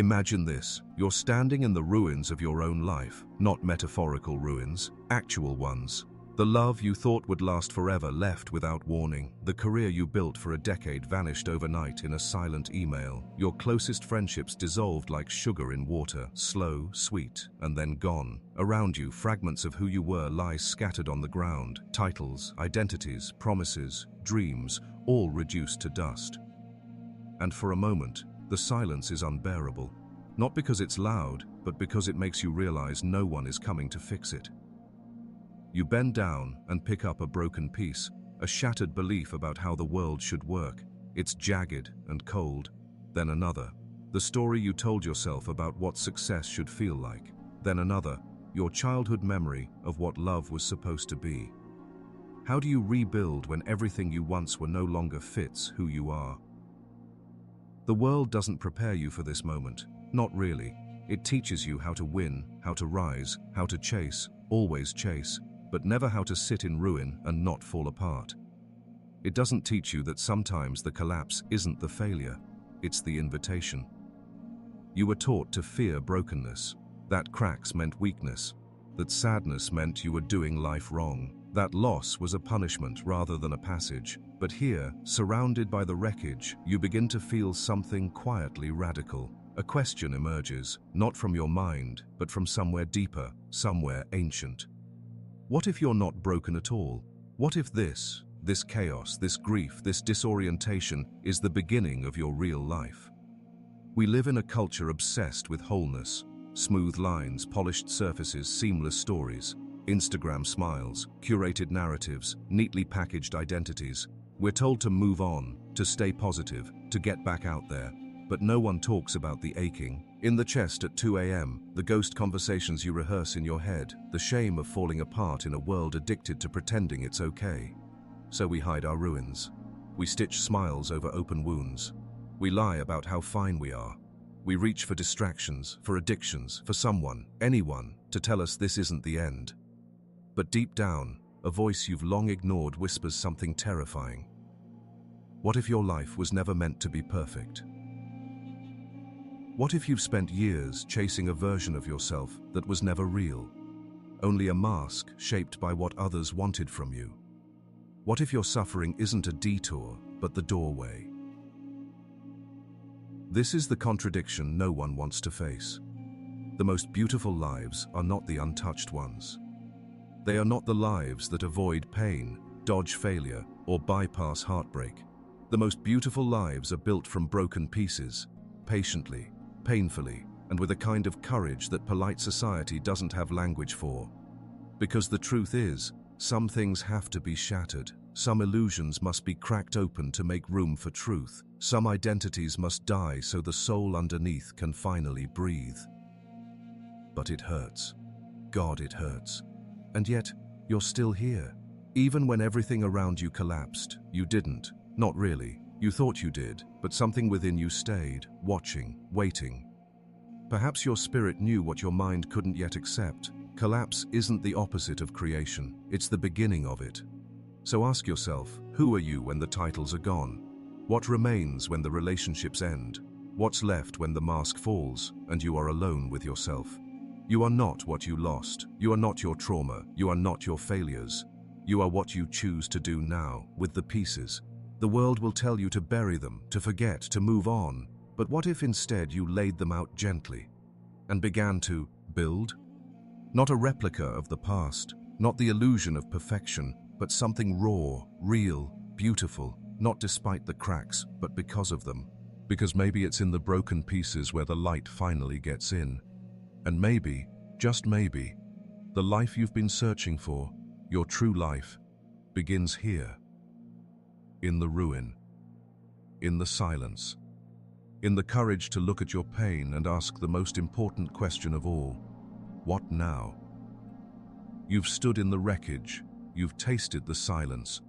Imagine this: you're standing in the ruins of your own life, not metaphorical ruins, actual ones. The love you thought would last forever left without warning. The career you built for a decade vanished overnight in a silent email. Your closest friendships dissolved like sugar in water, slow, sweet, and then gone. Around you, fragments of who you were lie scattered on the ground. Titles, identities, promises, dreams, all reduced to dust. And for a moment, the silence is unbearable. Not because it's loud, but because it makes you realize no one is coming to fix it. You bend down and pick up a broken piece, a shattered belief about how the world should work. It's jagged and cold. Then another. The story you told yourself about what success should feel like. Then another. Your childhood memory of what love was supposed to be. How do you rebuild when everything you once were no longer fits who you are? The world doesn't prepare you for this moment. Not really. It teaches you how to win, how to rise, how to chase, always chase, but never how to sit in ruin and not fall apart. It doesn't teach you that sometimes the collapse isn't the failure, it's the invitation. You were taught to fear brokenness, that cracks meant weakness, that sadness meant you were doing life wrong, that loss was a punishment rather than a passage. But here, surrounded by the wreckage, you begin to feel something quietly radical. A question emerges, not from your mind, but from somewhere deeper, somewhere ancient. What if you're not broken at all? What if this chaos, this grief, this disorientation is the beginning of your real life? We live in a culture obsessed with wholeness. Smooth lines, polished surfaces, seamless stories. Instagram smiles, curated narratives, neatly packaged identities. We're told to move on, to stay positive, to get back out there. But no one talks about the aching in the chest at 2 a.m., the ghost conversations you rehearse in your head, the shame of falling apart in a world addicted to pretending it's okay. So we hide our ruins. We stitch smiles over open wounds. We lie about how fine we are. We reach for distractions, for addictions, for someone, anyone, to tell us this isn't the end. But deep down, a voice you've long ignored whispers something terrifying. What if your life was never meant to be perfect? What if you've spent years chasing a version of yourself that was never real? Only a mask shaped by what others wanted from you? What if your suffering isn't a detour, but the doorway? This is the contradiction no one wants to face. The most beautiful lives are not the untouched ones. They are not the lives that avoid pain, dodge failure, or bypass heartbreak. The most beautiful lives are built from broken pieces, patiently, painfully, and with a kind of courage that polite society doesn't have language for. Because the truth is, some things have to be shattered. Some illusions must be cracked open to make room for truth. Some identities must die so the soul underneath can finally breathe. But it hurts. God, it hurts. And yet, you're still here. Even when everything around you collapsed, you didn't. Not really. You thought you did, but something within you stayed, watching, waiting. Perhaps your spirit knew what your mind couldn't yet accept. Collapse isn't the opposite of creation, it's the beginning of it. So ask yourself, who are you when the titles are gone? What remains when the relationships end? What's left when the mask falls and you are alone with yourself? You are not what you lost. You are not your trauma. You are not your failures. You are what you choose to do now with the pieces. The world will tell you to bury them, to forget, to move on. But what if instead you laid them out gently and began to build? Not a replica of the past, not the illusion of perfection, but something raw, real, beautiful, not despite the cracks, but because of them. Because maybe it's in the broken pieces where the light finally gets in. And maybe, just maybe, the life you've been searching for, your true life, begins here. In the ruin, in the silence, in the courage to look at your pain and ask the most important question of all, what now? You've stood in the wreckage, you've tasted the silence,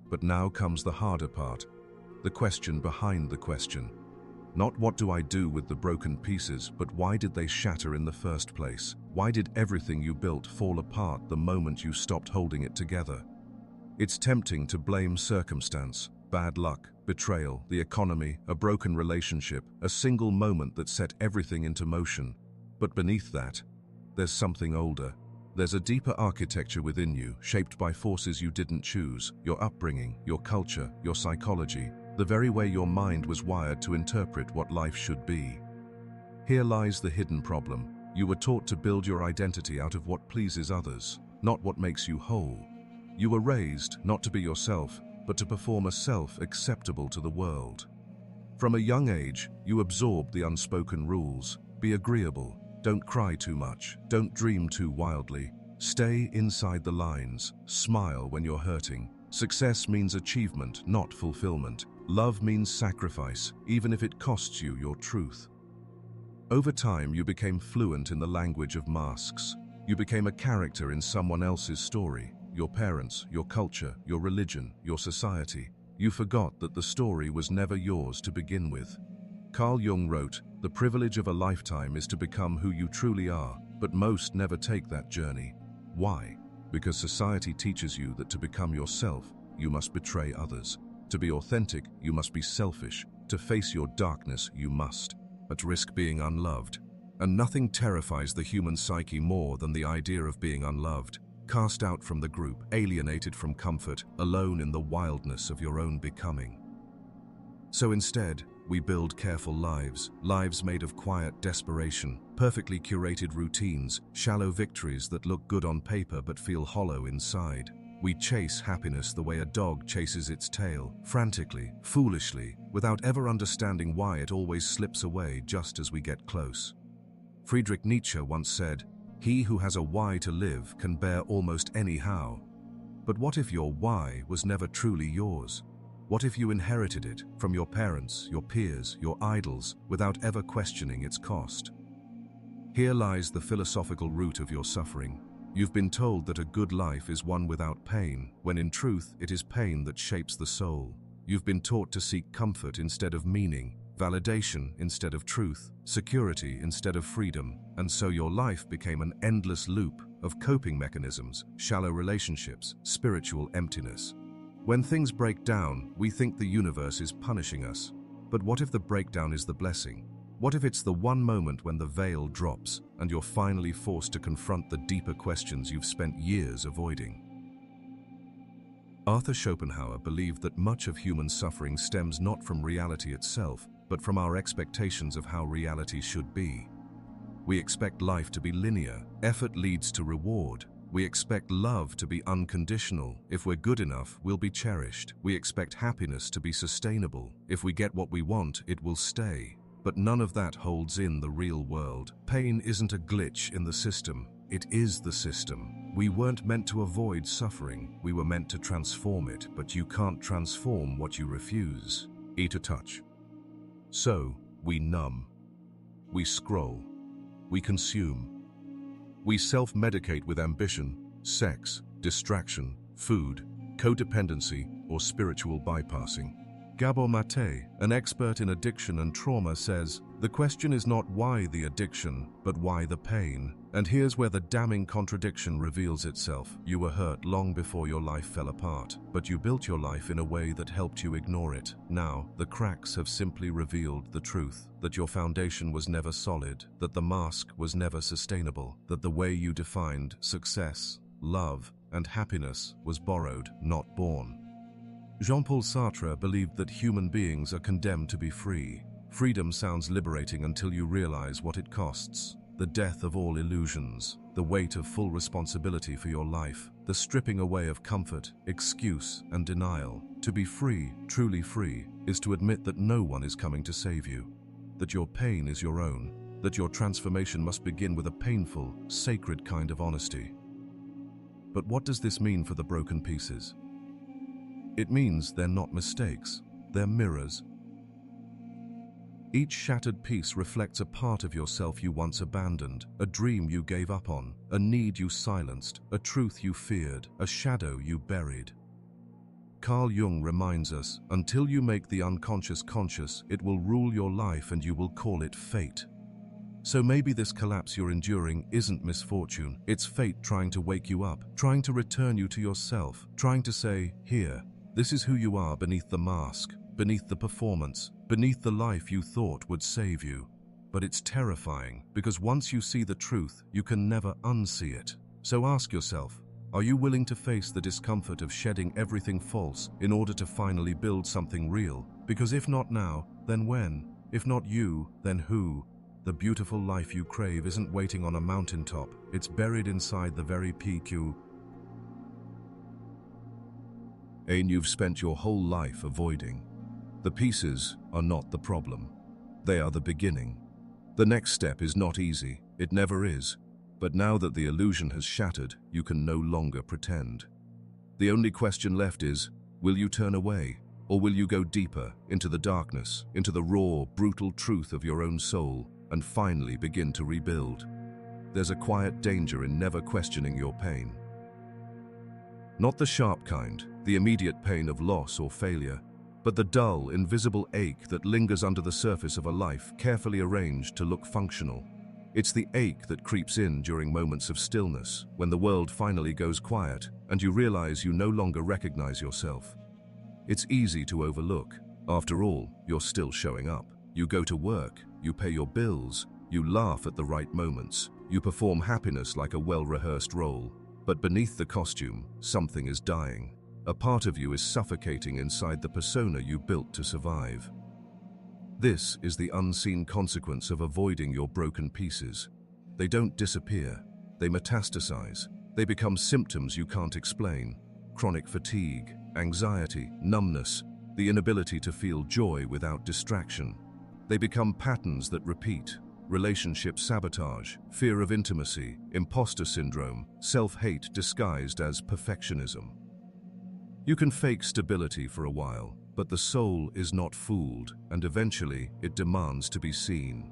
but now comes the harder part, the question behind the question. Not what do I do with the broken pieces, but why did they shatter in the first place? Why did everything you built fall apart the moment you stopped holding it together? It's tempting to blame circumstance, bad luck, betrayal, the economy, a broken relationship, a single moment that set everything into motion. But beneath that, there's something older. There's a deeper architecture within you, shaped by forces you didn't choose, your upbringing, your culture, your psychology, the very way your mind was wired to interpret what life should be. Here lies the hidden problem. You were taught to build your identity out of what pleases others, not what makes you whole. You were raised not to be yourself, but to perform a self acceptable to the world. From a young age, you absorbed the unspoken rules. Be agreeable. Don't cry too much. Don't dream too wildly. Stay inside the lines. Smile when you're hurting. Success means achievement, not fulfillment. Love means sacrifice, even if it costs you your truth. Over time, you became fluent in the language of masks. You became a character in someone else's story. Your parents, your culture, your religion, your society. You forgot that the story was never yours to begin with. Carl Jung wrote, "The privilege of a lifetime is to become who you truly are, but most never take that journey." Why? Because society teaches you that to become yourself, you must betray others. To be authentic, you must be selfish. To face your darkness, you must, at risk being unloved. And nothing terrifies the human psyche more than the idea of being unloved, cast out from the group, alienated from comfort, alone in the wildness of your own becoming. So instead, we build careful lives, lives made of quiet desperation, perfectly curated routines, shallow victories that look good on paper but feel hollow inside. We chase happiness the way a dog chases its tail, frantically, foolishly, without ever understanding why it always slips away just as we get close. Friedrich Nietzsche once said, "He who has a why to live can bear almost any how." But what if your why was never truly yours? What if you inherited it from your parents, your peers, your idols, without ever questioning its cost? Here lies the philosophical root of your suffering. You've been told that a good life is one without pain, when in truth it is pain that shapes the soul. You've been taught to seek comfort instead of meaning, validation instead of truth, security instead of freedom, and so your life became an endless loop of coping mechanisms, shallow relationships, spiritual emptiness. When things break down, we think the universe is punishing us. But what if the breakdown is the blessing? What if it's the one moment when the veil drops and you're finally forced to confront the deeper questions you've spent years avoiding? Arthur Schopenhauer believed that much of human suffering stems not from reality itself, but from our expectations of how reality should be. We expect life to be linear. Effort leads to reward. We expect love to be unconditional. If we're good enough, we'll be cherished. We expect happiness to be sustainable. If we get what we want, it will stay. But none of that holds in the real world. Pain isn't a glitch in the system. It is the system. We weren't meant to avoid suffering. We were meant to transform it, but you can't transform what you refuse. Eat or touch. So, we numb. We scroll. We consume. We self-medicate with ambition, sex, distraction, food, codependency, or spiritual bypassing. Gabor Mate, an expert in addiction and trauma, says, "The question is not why the addiction, but why the pain." And here's where the damning contradiction reveals itself. You were hurt long before your life fell apart, but you built your life in a way that helped you ignore it. Now, the cracks have simply revealed the truth, that your foundation was never solid, that the mask was never sustainable, that the way you defined success, love, and happiness was borrowed, not born. Jean-Paul Sartre believed that human beings are condemned to be free. Freedom sounds liberating until you realize what it costs. The death of all illusions, the weight of full responsibility for your life, the stripping away of comfort, excuse, and denial. To be free, truly free, is to admit that no one is coming to save you, that your pain is your own, that your transformation must begin with a painful, sacred kind of honesty. But what does this mean for the broken pieces? It means they're not mistakes, they're mirrors. Each shattered piece reflects a part of yourself you once abandoned, a dream you gave up on, a need you silenced, a truth you feared, a shadow you buried. Carl Jung reminds us, until you make the unconscious conscious, it will rule your life and you will call it fate. So maybe this collapse you're enduring isn't misfortune, it's fate trying to wake you up, trying to return you to yourself, trying to say, "Here, This is who you are beneath the mask, beneath the performance, beneath the life you thought would save you. But it's terrifying, because once you see the truth, you can never unsee it. So ask yourself, are you willing to face the discomfort of shedding everything false in order to finally build something real? Because if not now, then when? If not you, then who? The beautiful life you crave isn't waiting on a mountaintop, it's buried inside the very PQ. And you've spent your whole life avoiding. The pieces are not the problem. They are the beginning. The next step is not easy, it never is. But now that the illusion has shattered, you can no longer pretend. The only question left is, will you turn away? Or will you go deeper, into the darkness, into the raw, brutal truth of your own soul, and finally begin to rebuild? There's a quiet danger in never questioning your pain. Not the sharp kind, the immediate pain of loss or failure, but the dull, invisible ache that lingers under the surface of a life carefully arranged to look functional. It's the ache that creeps in during moments of stillness, when the world finally goes quiet and you realize you no longer recognize yourself. It's easy to overlook. After all, you're still showing up. You go to work, you pay your bills, you laugh at the right moments, you perform happiness like a well-rehearsed role. But beneath the costume, something is dying. A part of you is suffocating inside the persona you built to survive. This is the unseen consequence of avoiding your broken pieces. They don't disappear, they metastasize. They become symptoms you can't explain. Chronic fatigue, anxiety, numbness, the inability to feel joy without distraction. They become patterns that repeat. Relationship sabotage, fear of intimacy, imposter syndrome, self-hate disguised as perfectionism. You can fake stability for a while, but the soul is not fooled, and eventually it demands to be seen.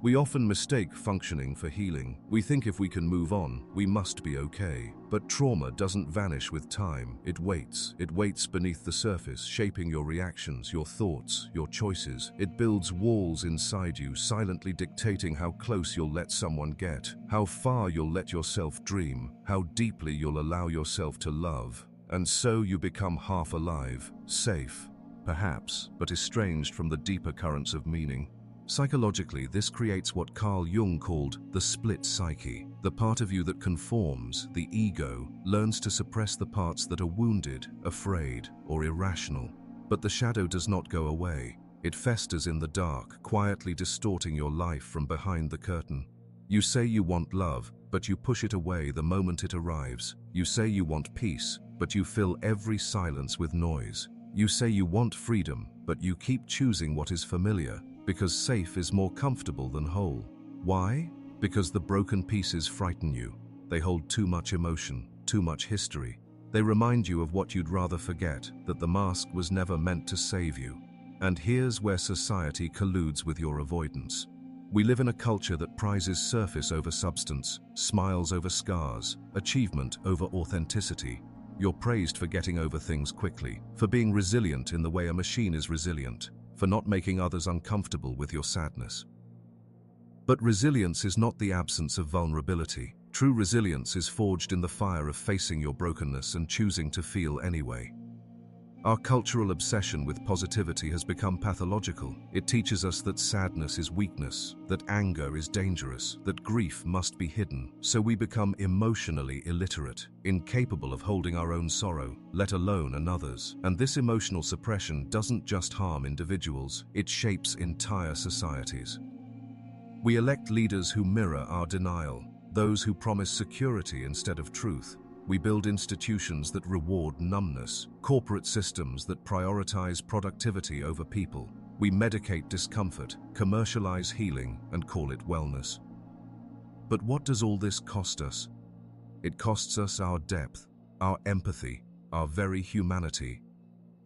We often mistake functioning for healing. We think if we can move on, we must be okay. But trauma doesn't vanish with time. It waits. It waits beneath the surface, shaping your reactions, your thoughts, your choices. It builds walls inside you, silently dictating how close you'll let someone get, how far you'll let yourself dream, how deeply you'll allow yourself to love. And so you become half alive, safe, perhaps, but estranged from the deeper currents of meaning. Psychologically, this creates what Carl Jung called the split psyche. The part of you that conforms, the ego, learns to suppress the parts that are wounded, afraid, or irrational. But the shadow does not go away. It festers in the dark, quietly distorting your life from behind the curtain. You say you want love, but you push it away the moment it arrives. You say you want peace, but you fill every silence with noise. You say you want freedom, but you keep choosing what is familiar, because safe is more comfortable than whole. Why? Because the broken pieces frighten you. They hold too much emotion, too much history. They remind you of what you'd rather forget, that the mask was never meant to save you. And here's where society colludes with your avoidance. We live in a culture that prizes surface over substance, smiles over scars, achievement over authenticity. You're praised for getting over things quickly, for being resilient in the way a machine is resilient, for not making others uncomfortable with your sadness. But resilience is not the absence of vulnerability. True resilience is forged in the fire of facing your brokenness and choosing to feel anyway. Our cultural obsession with positivity has become pathological. It teaches us that sadness is weakness, that anger is dangerous, that grief must be hidden. So we become emotionally illiterate, incapable of holding our own sorrow, let alone another's. And this emotional suppression doesn't just harm individuals, it shapes entire societies. We elect leaders who mirror our denial, those who promise security instead of truth. We build institutions that reward numbness, corporate systems that prioritize productivity over people. We medicate discomfort, commercialize healing, and call it wellness. But what does all this cost us? It costs us our depth, our empathy, our very humanity.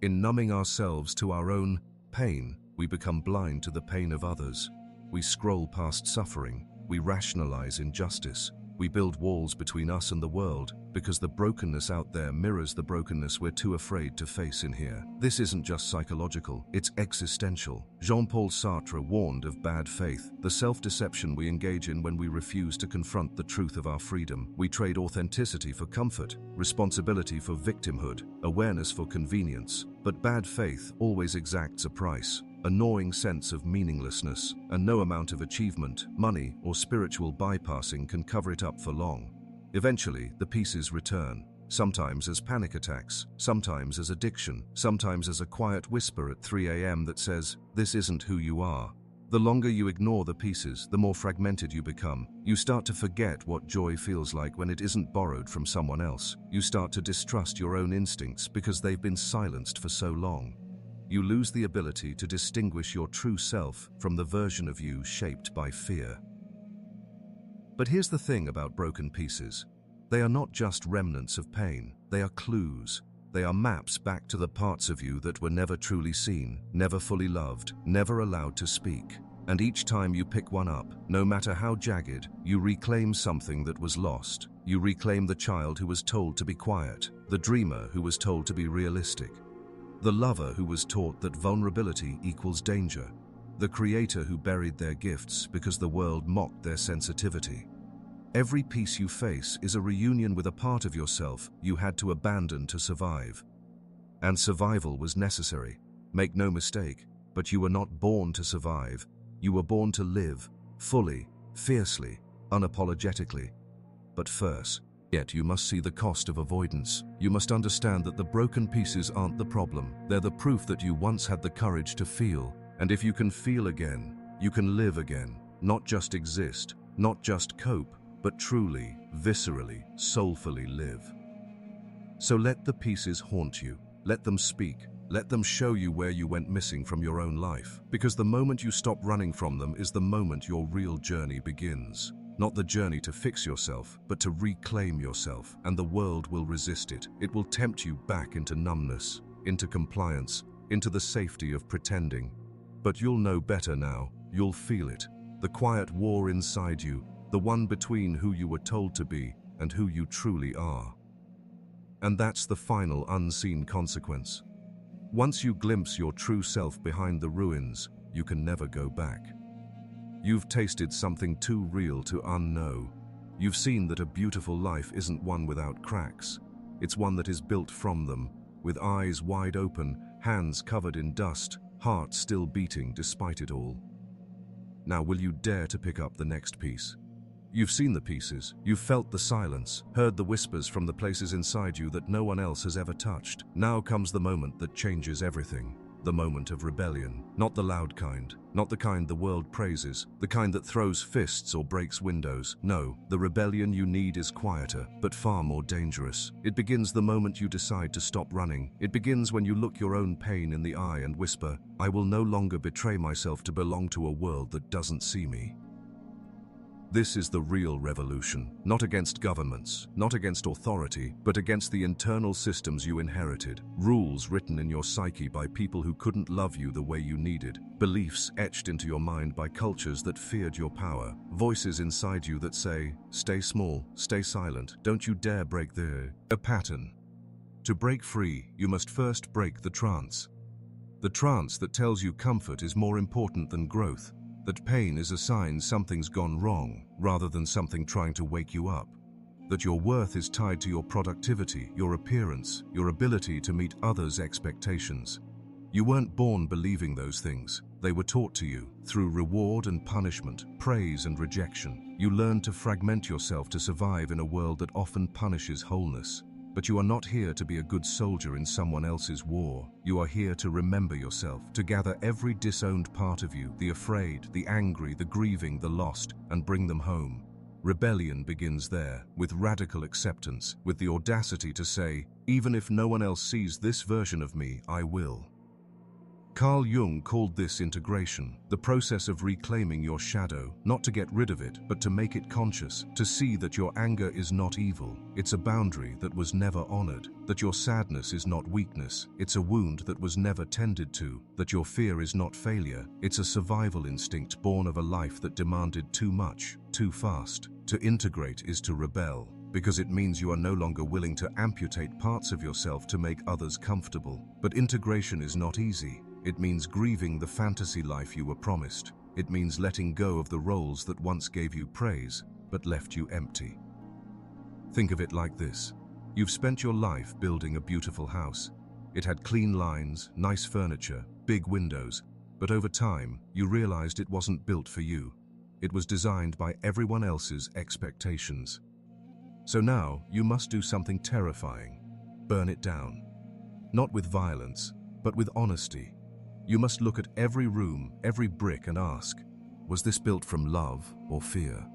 In numbing ourselves to our own pain, we become blind to the pain of others. We scroll past suffering, we rationalize injustice, We build walls between us and the world because the brokenness out there mirrors the brokenness we're too afraid to face in here. This isn't just psychological, it's existential. Jean-Paul Sartre warned of bad faith, the self-deception we engage in when we refuse to confront the truth of our freedom. We trade authenticity for comfort, responsibility for victimhood, awareness for convenience. But bad faith always exacts a price. A gnawing sense of meaninglessness, and no amount of achievement, money, or spiritual bypassing can cover it up for long. Eventually, the pieces return, sometimes as panic attacks, sometimes as addiction, sometimes as a quiet whisper at 3 a.m. that says, "This isn't who you are." The longer you ignore the pieces, the more fragmented you become. You start to forget what joy feels like when it isn't borrowed from someone else. You start to distrust your own instincts because they've been silenced for so long. You lose the ability to distinguish your true self from the version of you shaped by fear. But here's the thing about broken pieces. They are not just remnants of pain. They are clues. They are maps back to the parts of you that were never truly seen, never fully loved, never allowed to speak. And each time you pick one up, no matter how jagged, you reclaim something that was lost. You reclaim the child who was told to be quiet, the dreamer who was told to be realistic, the lover who was taught that vulnerability equals danger, the creator who buried their gifts because the world mocked their sensitivity. Every piece you face is a reunion with a part of yourself you had to abandon to survive. And survival was necessary. Make no mistake, but you were not born to survive. You were born to live, fully, fiercely, unapologetically. But first, yet you must see the cost of avoidance. You must understand that the broken pieces aren't the problem. They're the proof that you once had the courage to feel. And if you can feel again, you can live again. Not just exist, not just cope, but truly, viscerally, soulfully live. So let the pieces haunt you. Let them speak. Let them show you where you went missing from your own life. Because the moment you stop running from them is the moment your real journey begins. Not the journey to fix yourself, but to reclaim yourself, and the world will resist it. It will tempt you back into numbness, into compliance, into the safety of pretending. But you'll know better now. You'll feel it. The quiet war inside you, the one between who you were told to be and who you truly are. And that's the final unseen consequence. Once you glimpse your true self behind the ruins, you can never go back. You've tasted something too real to unknow. You've seen that a beautiful life isn't one without cracks. It's one that is built from them, with eyes wide open, hands covered in dust, heart still beating despite it all. Now will you dare to pick up the next piece? You've seen the pieces, you've felt the silence, heard the whispers from the places inside you that no one else has ever touched. Now comes the moment that changes everything. The moment of rebellion. Not the loud kind, not the kind the world praises, the kind that throws fists or breaks windows. No, the rebellion you need is quieter, but far more dangerous. It begins the moment you decide to stop running. It begins when you look your own pain in the eye and whisper, "I will no longer betray myself to belong to a world that doesn't see me." This is the real revolution, not against governments, not against authority, but against the internal systems you inherited. Rules written in your psyche by people who couldn't love you the way you needed. Beliefs etched into your mind by cultures that feared your power. Voices inside you that say, "Stay small, stay silent, don't you dare break a pattern." To break free, you must first break the trance. The trance that tells you comfort is more important than growth. That pain is a sign something's gone wrong, rather than something trying to wake you up. That your worth is tied to your productivity, your appearance, your ability to meet others' expectations. You weren't born believing those things. They were taught to you, through reward and punishment, praise and rejection. You learned to fragment yourself to survive in a world that often punishes wholeness. But you are not here to be a good soldier in someone else's war. You are here to remember yourself, to gather every disowned part of you, the afraid, the angry, the grieving, the lost, and bring them home. Rebellion begins there, with radical acceptance, with the audacity to say, "Even if no one else sees this version of me, I will." Carl Jung called this integration, the process of reclaiming your shadow, not to get rid of it, but to make it conscious, to see that your anger is not evil, it's a boundary that was never honored, that your sadness is not weakness, it's a wound that was never tended to, that your fear is not failure, it's a survival instinct born of a life that demanded too much, too fast. To integrate is to rebel, because it means you are no longer willing to amputate parts of yourself to make others comfortable. But integration is not easy. It means grieving the fantasy life you were promised. It means letting go of the roles that once gave you praise, but left you empty. Think of it like this. You've spent your life building a beautiful house. It had clean lines, nice furniture, big windows, but over time, you realized it wasn't built for you. It was designed by everyone else's expectations. So now, you must do something terrifying. Burn it down. Not with violence, but with honesty. You must look at every room, every brick and ask, was this built from love or fear?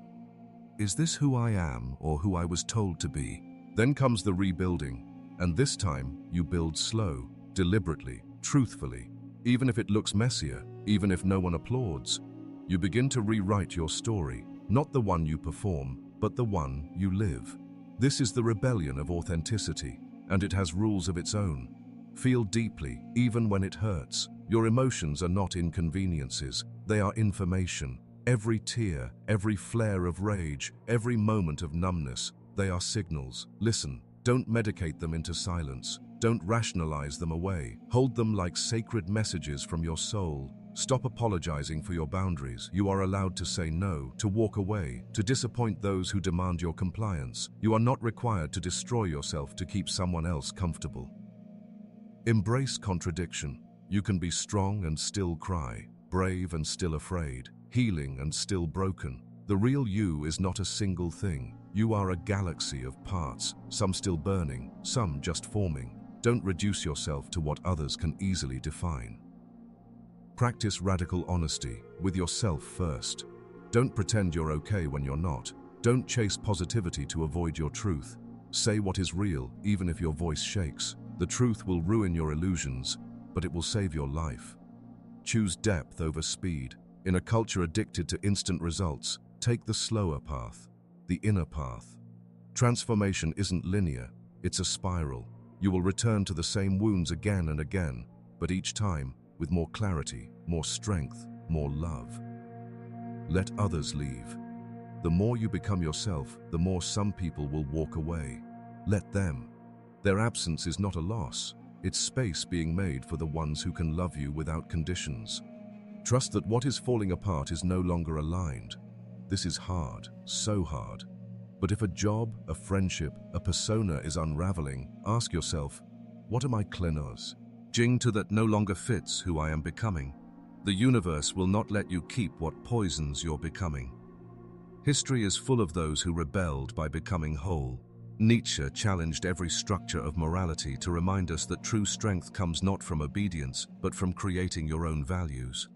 Is this who I am or who I was told to be? Then comes the rebuilding, and this time you build slow, deliberately, truthfully. Even if it looks messier, even if no one applauds, you begin to rewrite your story, not the one you perform, but the one you live. This is the rebellion of authenticity, and it has rules of its own. Feel deeply, even when it hurts. Your emotions are not inconveniences, they are information. Every tear, every flare of rage, every moment of numbness, they are signals. Listen, don't medicate them into silence. Don't rationalize them away. Hold them like sacred messages from your soul. Stop apologizing for your boundaries. You are allowed to say no, to walk away, to disappoint those who demand your compliance. You are not required to destroy yourself to keep someone else comfortable. Embrace contradiction. You can be strong and still cry, brave and still afraid, healing and still broken. The real you is not a single thing. You are a galaxy of parts, some still burning, some just forming. Don't reduce yourself to what others can easily define. Practice radical honesty, with yourself first. Don't pretend you're okay when you're not. Don't chase positivity to avoid your truth. Say what is real, even if your voice shakes. The truth will ruin your illusions, but it will save your life. Choose depth over speed. In a culture addicted to instant results, take the slower path, the inner path. Transformation isn't linear, it's a spiral. You will return to the same wounds again and again, but each time with more clarity, more strength, more love. Let others leave. The more you become yourself, the more some people will walk away. Let them. Their absence is not a loss. It's space being made for the ones who can love you without conditions. Trust that what is falling apart is no longer aligned. This is hard, so hard. But if a job, a friendship, a persona is unraveling, ask yourself, what am I cleanos? Jing to that no longer fits who I am becoming. The universe will not let you keep what poisons your becoming. History is full of those who rebelled by becoming whole. Nietzsche challenged every structure of morality to remind us that true strength comes not from obedience, but from creating your own values.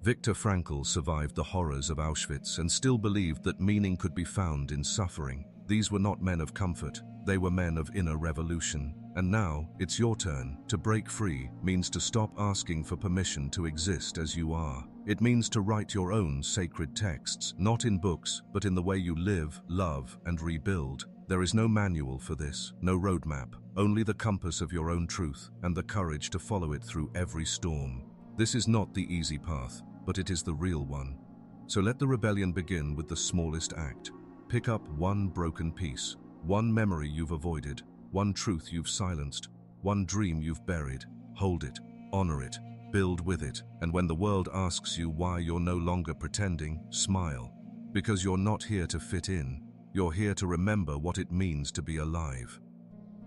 Viktor Frankl survived the horrors of Auschwitz and still believed that meaning could be found in suffering. These were not men of comfort, they were men of inner revolution. And now, it's your turn. To break free means to stop asking for permission to exist as you are. It means to write your own sacred texts, not in books, but in the way you live, love, and rebuild. There is no manual for this, no roadmap, only the compass of your own truth and the courage to follow it through every storm. This is not the easy path, but it is the real one. So let the rebellion begin with the smallest act. Pick up one broken piece, one memory you've avoided, one truth you've silenced, one dream you've buried. Hold it, honor it, build with it, and when the world asks you why you're no longer pretending, smile. Because you're not here to fit in, you're here to remember what it means to be alive.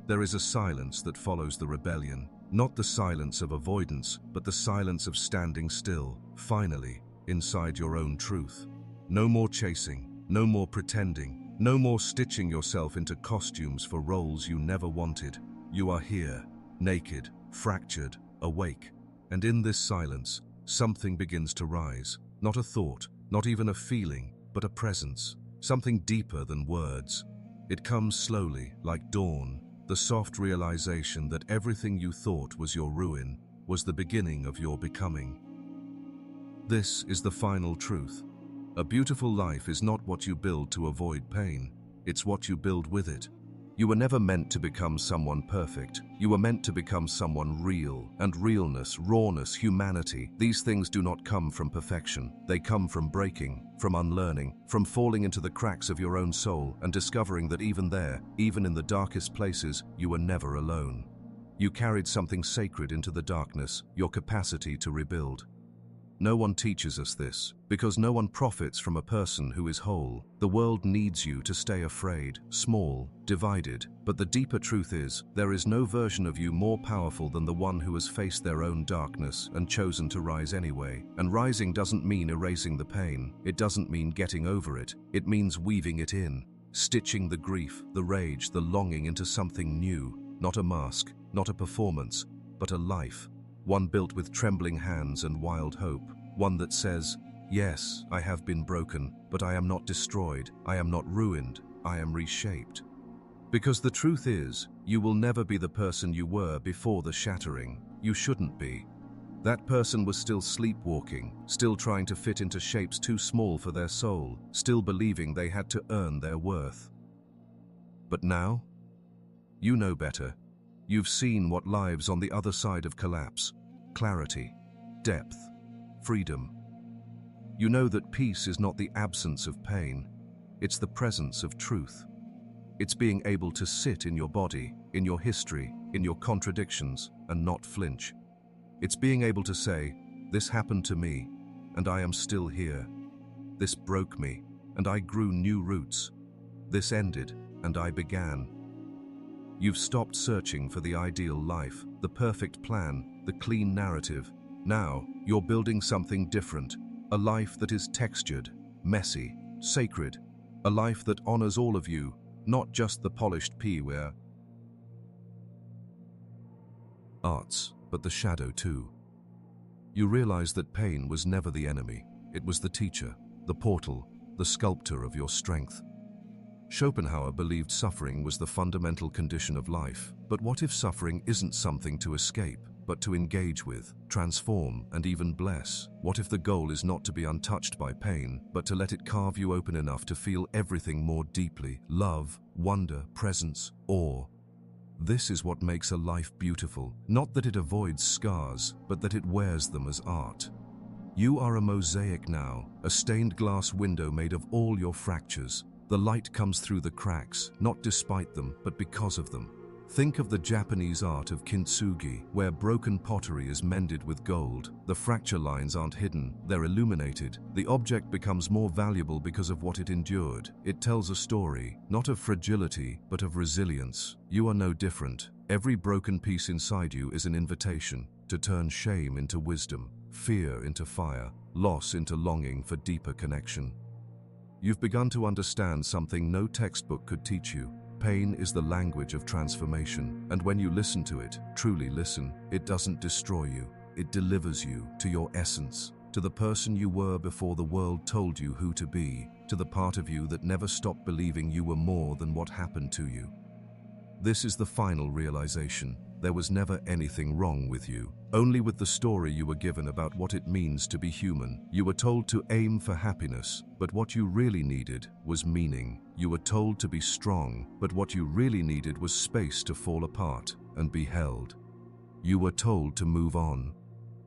There is a silence that follows the rebellion, not the silence of avoidance, but the silence of standing still, finally, inside your own truth. No more chasing, no more pretending, no more stitching yourself into costumes for roles you never wanted. You are here, naked, fractured, awake. And in this silence, something begins to rise. Not a thought, not even a feeling, but a presence. Something deeper than words. It comes slowly, like dawn, the soft realization that everything you thought was your ruin was the beginning of your becoming. This is the final truth. A beautiful life is not what you build to avoid pain, it's what you build with it. You were never meant to become someone perfect. You were meant to become someone real. And realness, rawness, humanity, these things do not come from perfection. They come from breaking, from unlearning, from falling into the cracks of your own soul and discovering that even there, even in the darkest places, you were never alone. You carried something sacred into the darkness, your capacity to rebuild. No one teaches us this, because no one profits from a person who is whole. The world needs you to stay afraid, small, divided. But the deeper truth is, there is no version of you more powerful than the one who has faced their own darkness and chosen to rise anyway. And rising doesn't mean erasing the pain. It doesn't mean getting over it. It means weaving it in, stitching the grief, the rage, the longing into something new. Not a mask, not a performance, but a life. One built with trembling hands and wild hope. One that says, yes, I have been broken, but I am not destroyed. I am not ruined. I am reshaped. Because the truth is, you will never be the person you were before the shattering. You shouldn't be. That person was still sleepwalking, still trying to fit into shapes too small for their soul, still believing they had to earn their worth. But now, you know better. You've seen what lives on the other side of collapse. Clarity, depth, freedom. You know that peace is not the absence of pain. It's the presence of truth. It's being able to sit in your body, in your history, in your contradictions, and not flinch. It's being able to say, this happened to me, and I am still here. This broke me, and I grew new roots. This ended, and I began. You've stopped searching for the ideal life, the perfect plan, the clean narrative. Now, you're building something different, a life that is textured, messy, sacred, a life that honors all of you, not just the polished P-ware arts, but the shadow too. You realize that pain was never the enemy. It was the teacher, the portal, the sculptor of your strength. Schopenhauer believed suffering was the fundamental condition of life. But what if suffering isn't something to escape, but to engage with, transform, and even bless? What if the goal is not to be untouched by pain, but to let it carve you open enough to feel everything more deeply? Love, wonder, presence, awe. This is what makes a life beautiful. Not that it avoids scars, but that it wears them as art. You are a mosaic now, a stained glass window made of all your fractures. The light comes through the cracks, not despite them, but because of them. Think of the Japanese art of kintsugi, where broken pottery is mended with gold. The fracture lines aren't hidden, they're illuminated. The object becomes more valuable because of what it endured. It tells a story, not of fragility, but of resilience. You are no different. Every broken piece inside you is an invitation to turn shame into wisdom, fear into fire, loss into longing for deeper connection. You've begun to understand something no textbook could teach you. Pain is the language of transformation, and when you listen to it, truly listen, it doesn't destroy you. It delivers you to your essence, to the person you were before the world told you who to be, to the part of you that never stopped believing you were more than what happened to you. This is the final realization. There was never anything wrong with you, only with the story you were given about what it means to be human. You were told to aim for happiness, but what you really needed was meaning. You were told to be strong, but what you really needed was space to fall apart and be held. You were told to move on,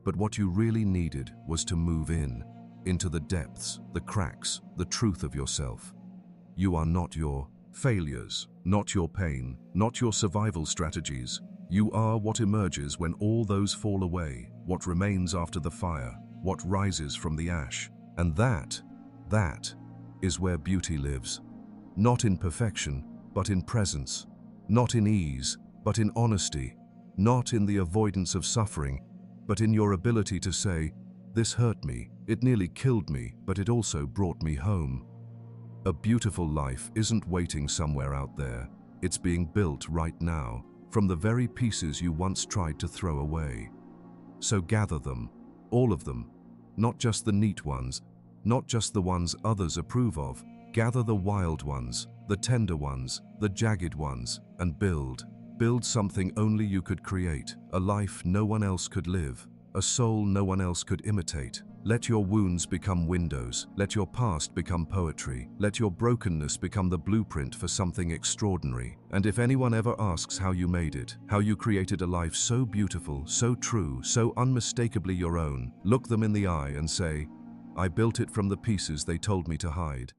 but what you really needed was to move in, into the depths, the cracks, the truth of yourself. You are not your failures, not your pain, not your survival strategies. You are what emerges when all those fall away, what remains after the fire, what rises from the ash. And that is where beauty lives. Not in perfection, but in presence. Not in ease, but in honesty. Not in the avoidance of suffering, but in your ability to say, this hurt me, it nearly killed me, but it also brought me home. A beautiful life isn't waiting somewhere out there. It's being built right now, from the very pieces you once tried to throw away. So gather them, all of them, not just the neat ones, not just the ones others approve of. Gather the wild ones, the tender ones, the jagged ones, and build. Build something only you could create, a life no one else could live, a soul no one else could imitate. Let your wounds become windows. Let your past become poetry. Let your brokenness become the blueprint for something extraordinary. And if anyone ever asks how you made it, how you created a life so beautiful, so true, so unmistakably your own, look them in the eye and say, I built it from the pieces they told me to hide.